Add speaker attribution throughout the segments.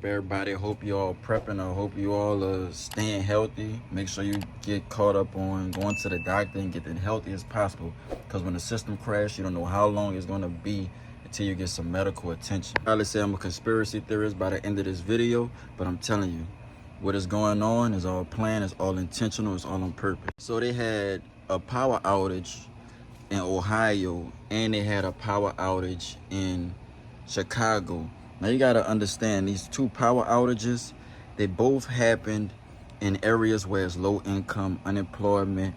Speaker 1: everybody? Hope you all prepping. I hope you all are staying healthy. Make sure you get caught up on going to the doctor and get as healthy as possible. Because when the system crashes, you don't know how long it's going to be until you get some medical attention. I'll probably say I'm a conspiracy theorist by the end of this video, but I'm telling you, what is going on is all planned, it's all intentional, it's all on purpose. So they had a power outage in Ohio, and they had a power outage in Chicago. Now you gotta understand, these two power outages, they both happened in areas where it's low income, unemployment,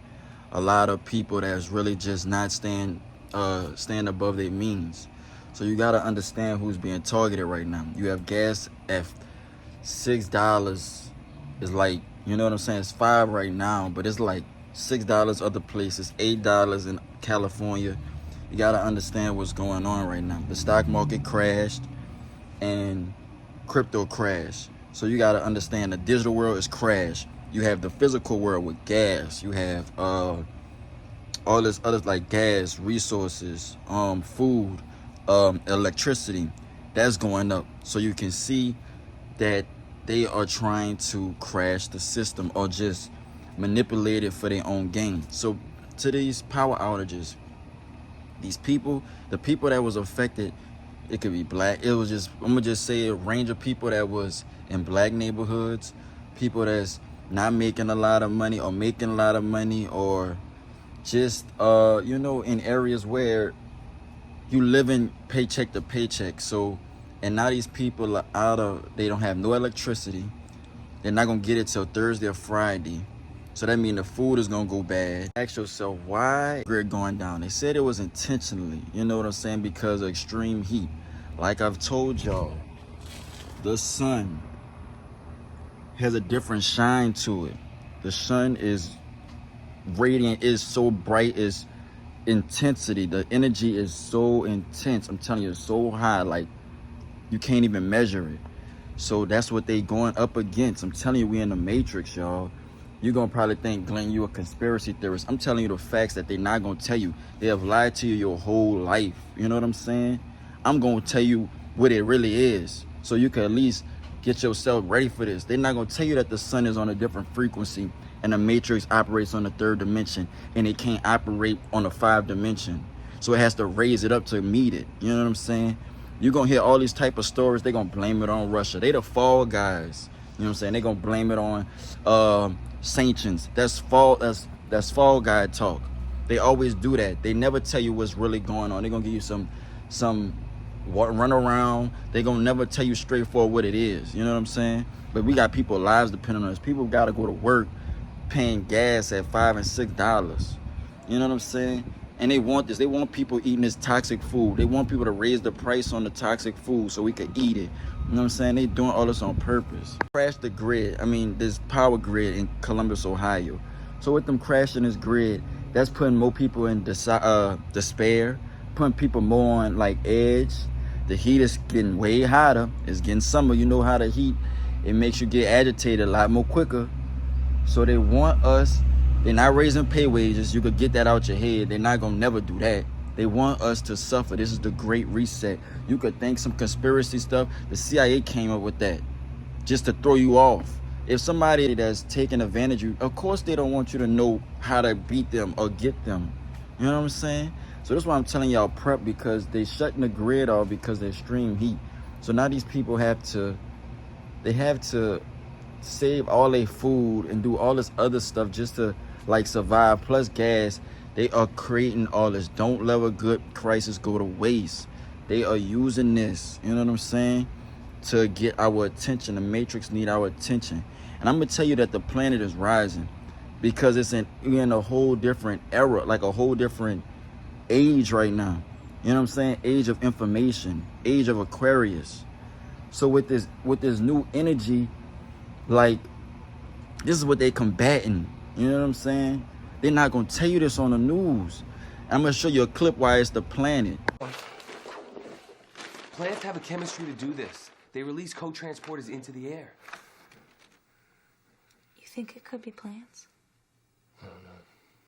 Speaker 1: a lot of people that's really just not staying above their means. So you gotta understand who's being targeted right now. You have gas at $6. It's like, you know what I'm saying? It's $5 right now, but it's like $6 other places, $8 in California. You gotta understand what's going on right now. The stock market crashed and crypto crashed. So you gotta understand the digital world is crashed. You have the physical world with gas. You have all this other like gas, resources, food, electricity. That's going up. So you can see that they are trying to crash the system or just manipulate it for their own gain. So to these power outages, these people, the people that was affected, it could be black. It was just, I'm gonna just say a range of people that was in black neighborhoods, people that's not making a lot of money or making a lot of money, or just, you know, in areas where you live in paycheck to paycheck. So, and now these people are they don't have no electricity. They're not gonna get it till Thursday or Friday. So that means the food is gonna go bad. Ask yourself, why grid going down? They said it was intentionally, you know what I'm saying, because of extreme heat. Like I've told y'all, the sun has a different shine to it. The sun is radiant, is so bright, is intensity. The energy is so intense. I'm telling you, it's so high, like you can't even measure it. So that's what they going up against. I'm telling you, we in the matrix, y'all. You're gonna probably think, Glenn, you a conspiracy theorist. I'm telling you the facts that they're not gonna tell you. They have lied to you your whole life. You know what I'm saying? I'm gonna tell you what it really is, so you can at least get yourself ready for this. They're not gonna tell you that the sun is on a different frequency and the matrix operates on the 3rd dimension and it can't operate on the 5th dimension. So it has to raise it up to meet it. You know what I'm saying? You're gonna hear all these type of stories. They're gonna blame it on Russia. They the fall guys. You know what I'm saying? They're gonna blame it on sanctions. That's fall guy talk. They always do that. They never tell you what's really going on. They're gonna give you some run around. They're gonna never tell you straightforward what it is. You know what I'm saying? But we got people lives depending on us. People gotta go to work paying gas at $5 and $6. You know what I'm saying? And they want this. They want people eating this toxic food. They want people to raise the price on the toxic food so we could eat it. You know what I'm saying? They doing all this on purpose. Crash the grid. I mean, this power grid in Columbus, Ohio. So with them crashing this grid, that's putting more people in despair, putting people more on like edge. The heat is getting way hotter. It's getting summer. You know how the heat, it makes you get agitated a lot more quicker. So they want us, they're not raising pay wages. You could get that out your head. They're not gonna never do that. They want us to suffer. This is the Great Reset. You could think some conspiracy stuff. The CIA came up with that just to throw you off. If somebody that's taking advantage of you, of course they don't want you to know how to beat them or get them. You know what I'm saying? So that's why I'm telling y'all prep, because they shutting the grid off because of the extreme heat. So now these people have to save all their food and do all this other stuff just to like survive, plus gas. They are creating all this. Don't let a good crisis go to waste. They are using this, you know what I'm saying, to get our attention. The matrix need our attention. And I'm gonna tell you that the planet is rising because we're in a whole different era, like a whole different age right now. You know what I'm saying? Age of information, age of Aquarius. So with this new energy, like, this is what they combating. You know what I'm saying? They're not gonna tell you this on the news. I'm gonna show you a clip why it's the planet.
Speaker 2: Plants have a chemistry to do this. They release co-transporters into the air.
Speaker 3: You think it could be plants?
Speaker 2: I don't know.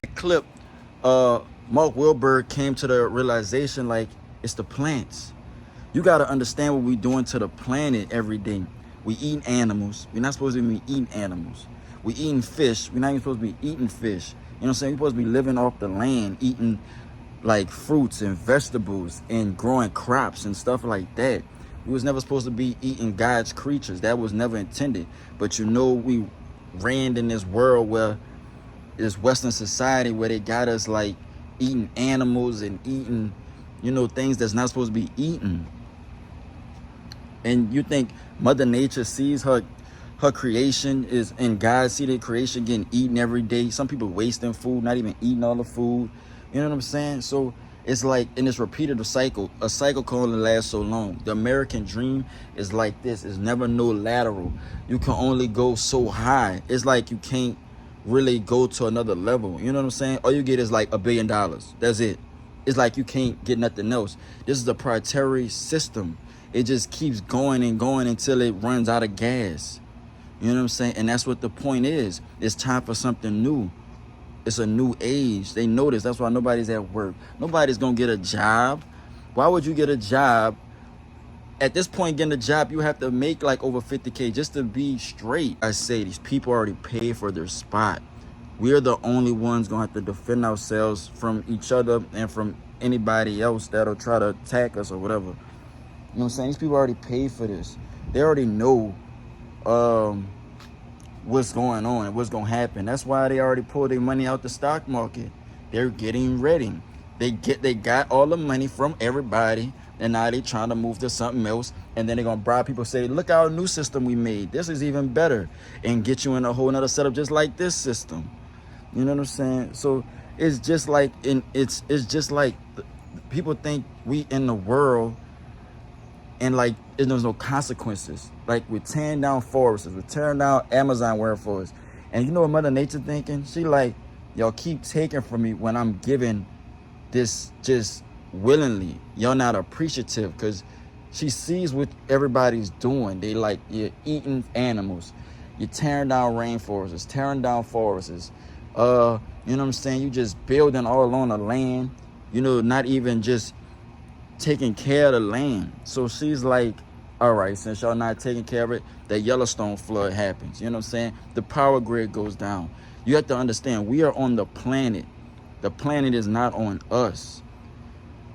Speaker 1: The clip, Mark Wahlberg came to the realization, like, it's the plants. You gotta understand what we're doing to the planet every day. We eating animals. We're not supposed to be eating animals. We eating fish. We're not even supposed to be eating fish. You know what I'm saying? We're supposed to be living off the land, eating like fruits and vegetables and growing crops and stuff like that. We was never supposed to be eating God's creatures. That was never intended. But we ran in this world where this Western society where they got us like eating animals and eating, things that's not supposed to be eaten. And you think Mother Nature sees her creation is, and God see the creation getting eaten every day. Some people wasting food, not even eating all the food. You know what I'm saying? So it's like in this repetitive cycle. A cycle can only last so long. The American dream is like this. It's never no lateral. You can only go so high. It's like you can't really go to another level. You know what I'm saying? All you get is like $1 billion. That's it. It's like you can't get nothing else. This is a proprietary system. It just keeps going and going until it runs out of gas. You know what I'm saying? And that's what the point is. It's time for something new. It's a new age. They know this. That's why nobody's at work. Nobody's going to get a job. Why would you get a job? At this point, getting a job, you have to make like over 50K just to be straight. I say these people already paid for their spot. We're the only ones going to have to defend ourselves from each other and from anybody else that'll try to attack us or whatever. You know what I'm saying? These people already paid for this. They already know what's going on and what's going to happen. That's why they already pulled their money out the stock market. They're getting ready. They got all the money from everybody, and now they trying to move to something else, and then they're going to bribe people, say, look our new system we made. This is even better, and get you in a whole nother setup just like this system. You know what I'm saying? So it's just like, it's just like people think we in the world and like there's no consequences. Like we're tearing down forests, we're tearing down Amazon rainforests. And you know what Mother Nature thinking? She like, y'all keep taking from me when I'm giving this just willingly. Y'all not appreciative, because she sees what everybody's doing. They like, you're eating animals, you're tearing down rainforests, tearing down forests. You know what I'm saying? You just building all along the land, not even just taking care of the land. So she's like, all right, since y'all not taking care of it, the Yellowstone flood happens. You know what I'm saying? The power grid goes down. You have to understand, we are on the planet. The planet is not on us.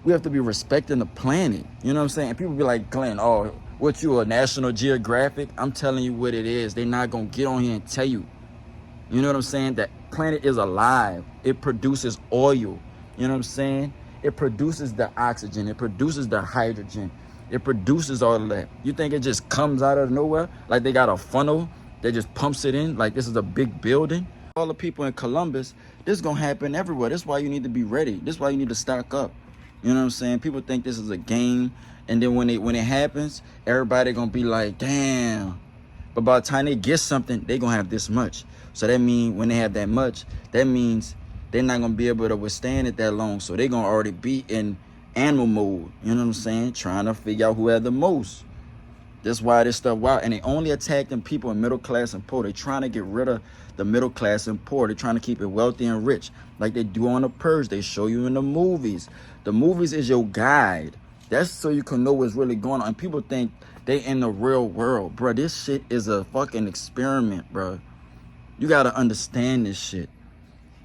Speaker 1: We have to be respecting the planet. You know what I'm saying? And people be like, Glenn, oh, what, you a National Geographic? I'm telling you what it is. They're not going to get on here and tell you. You know what I'm saying? That planet is alive. It produces oil. You know what I'm saying? It produces the oxygen. It produces the hydrogen. It produces all of that. You think it just comes out of nowhere? Like they got a funnel that just pumps it in? Like this is a big building? All the people in Columbus, this is going to happen everywhere. That's why you need to be ready. This is why you need to stock up. You know what I'm saying? People think this is a game. And then when it happens, everybody going to be like, damn. But by the time they get something, they going to have this much. So that means when they have that much, that means they're not going to be able to withstand it that long. So they're going to already be in animal mode. You know what I'm saying? Trying to figure out who had the most. That's why this stuff wild. And they only attacking people in middle class and poor. They trying to get rid of the middle class and poor. They're trying to keep it wealthy and rich. Like they do on The Purge. They show you in the movies. The movies is your guide. That's so you can know what's really going on. And people think they in the real world. Bro, this shit is a fucking experiment, bro. You got to understand this shit.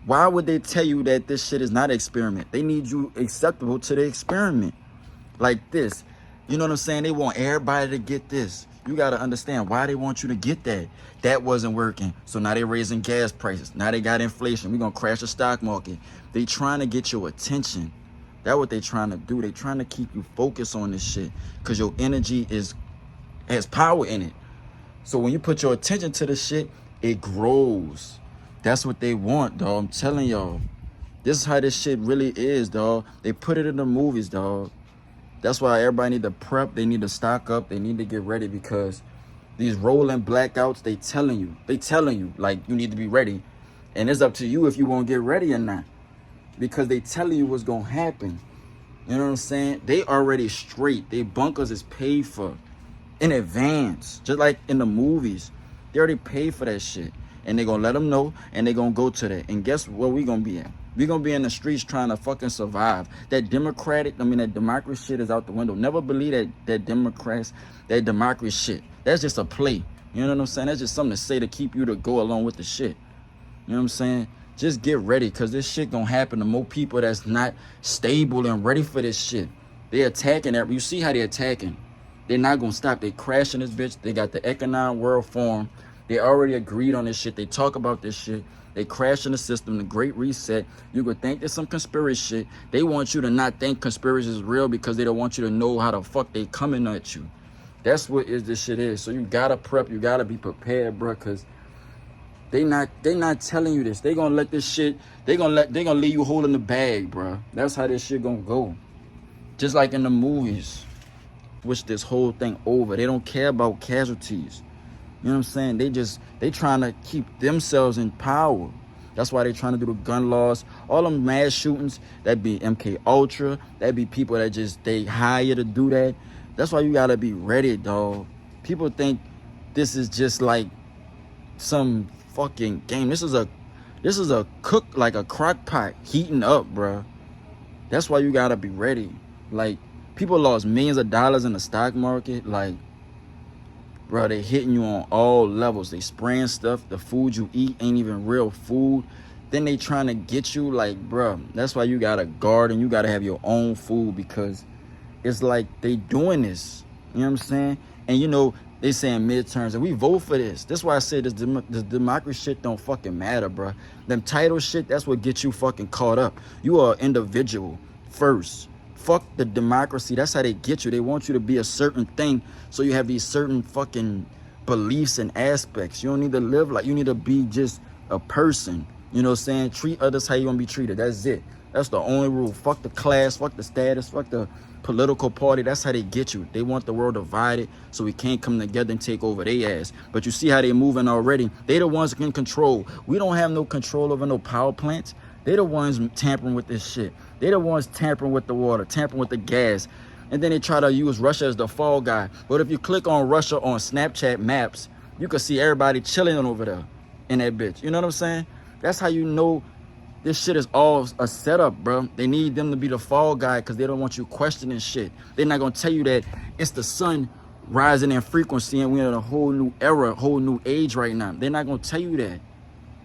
Speaker 1: Why would they tell you that this shit is not an experiment? They need you acceptable to the experiment. Like this. You know what I'm saying? They want everybody to get this. You got to understand why they want you to get that. That wasn't working. So now they're raising gas prices. Now they got inflation. We're going to crash the stock market. They trying to get your attention. That's what they trying to do. They trying to keep you focused on this shit because your energy has power in it. So when you put your attention to this shit, it grows. That's what they want, dog. I'm telling y'all. This is how this shit really is, dog. They put it in the movies, dog. That's why everybody need to prep. They need to stock up. They need to get ready because these rolling blackouts, they telling you, like, you need to be ready. And it's up to you if you won't get ready or not. Because they telling you what's going to happen. You know what I'm saying? They already straight. They bunkers is paid for in advance. Just like in the movies. They already paid for that shit. And they're going to let them know. And they're going to go to that. And guess where we going to be at? We're going to be in the streets trying to fucking survive. That democracy shit is out the window. Never believe that democracy shit. That's just a play. You know what I'm saying? That's just something to say to keep you to go along with the shit. You know what I'm saying? Just get ready, because this shit gonna happen to more people that's not stable and ready for this shit. They attacking that. You see how they attacking. They're not gonna stop. They crashing this bitch. They got the Economic World Forum. They already agreed on this shit. They talk about this shit. They crashing the system, the Great Reset. You could think there's some conspiracy shit. They want you to not think conspiracy is real because they don't want you to know how the fuck they coming at you. That's what this shit is. So you gotta prep. You gotta be prepared, bro, because they not telling you this. They gonna let this shit. They gonna leave you holding the bag, bro. That's how this shit gonna go. Just like in the movies. Wish this whole thing over. They don't care about casualties. You know what I'm saying? They trying to keep themselves in power. That's why they trying to do the gun laws. All them mass shootings, that be MK Ultra. That be people that just, they hire to do that. That's why you gotta be ready, dog. People think this is just like some fucking game. This is a cook, like a crock pot heating up, bro. That's why you gotta be ready. Like, people lost millions of dollars in the stock market. Like, bro, they hitting you on all levels. They spraying stuff. The food you eat ain't even real food. Then they trying to get you, like, bro, that's why you gotta guard and you gotta have your own food, because it's like they doing this. You know what I'm saying? And you know, they saying midterms and we vote for this. That's why I said this democracy shit don't fucking matter, bro. Them title shit, that's what gets you fucking caught up. You are an individual first. Fuck the democracy. That's how they get you. They want you to be a certain thing, so you have these certain fucking beliefs and aspects. You don't need to live like, you need to be just a person. You know what I'm saying? Treat others how you want to be treated. That's it. That's the only rule. Fuck the class, fuck the status, fuck the political party. That's how they get you. They want the world divided so we can't come together and take over their ass. But you see how they moving already. They the ones in control. We don't have no control over no power plants. They the ones tampering with this shit. They the ones tampering with the water, tampering with the gas. And then they try to use Russia as the fall guy. But if you click on Russia on Snapchat maps, you can see everybody chilling over there in that bitch. You know what I'm saying? That's how you know this shit is all a setup, bro. They need them to be the fall guy because they don't want you questioning shit. They're not going to tell you that it's the sun rising in frequency and we're in a whole new era, whole new age right now. They're not going to tell you that.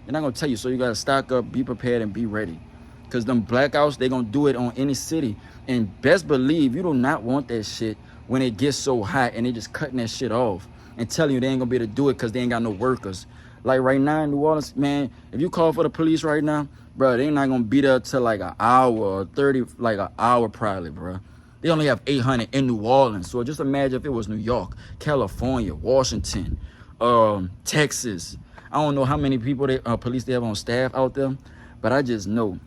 Speaker 1: They're not going to tell you. So you got to stock up, be prepared, and be ready. Because them blackouts, they going to do it on any city. And best believe you do not want that shit when it gets so hot and they just cutting that shit off and telling you they ain't going to be able to do it because they ain't got no workers. Like right now in New Orleans, man, if you call for the police right now, bro, they not going to be there till like an hour or 30, like an hour probably, bro. They only have 800 in New Orleans. So just imagine if it was New York, California, Washington, Texas. I don't know how many people police they have on staff out there, but I just know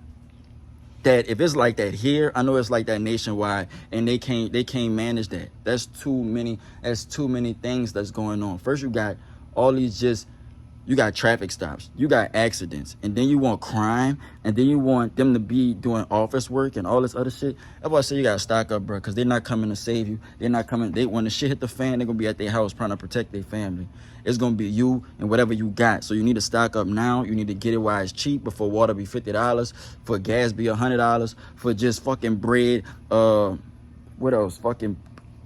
Speaker 1: that if it's like that here, I know it's like that nationwide, and they can't manage that. That's too many things that's going on. First, you got all these you got traffic stops, you got accidents, and then you want crime, and then you want them to be doing office work and all this other shit. That's why I say you gotta stock up, bro, because they're not coming to save you. They're not coming. When the shit hit the fan, they're gonna be at their house trying to protect their family. It's gonna be you and whatever you got. So you need to stock up now. You need to get it while it's cheap, before water be $50, for gas be $100, for just fucking bread. What else? Fucking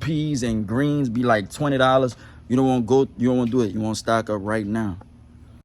Speaker 1: peas and greens be like $20. You don't want to do it. You want to stock up right now.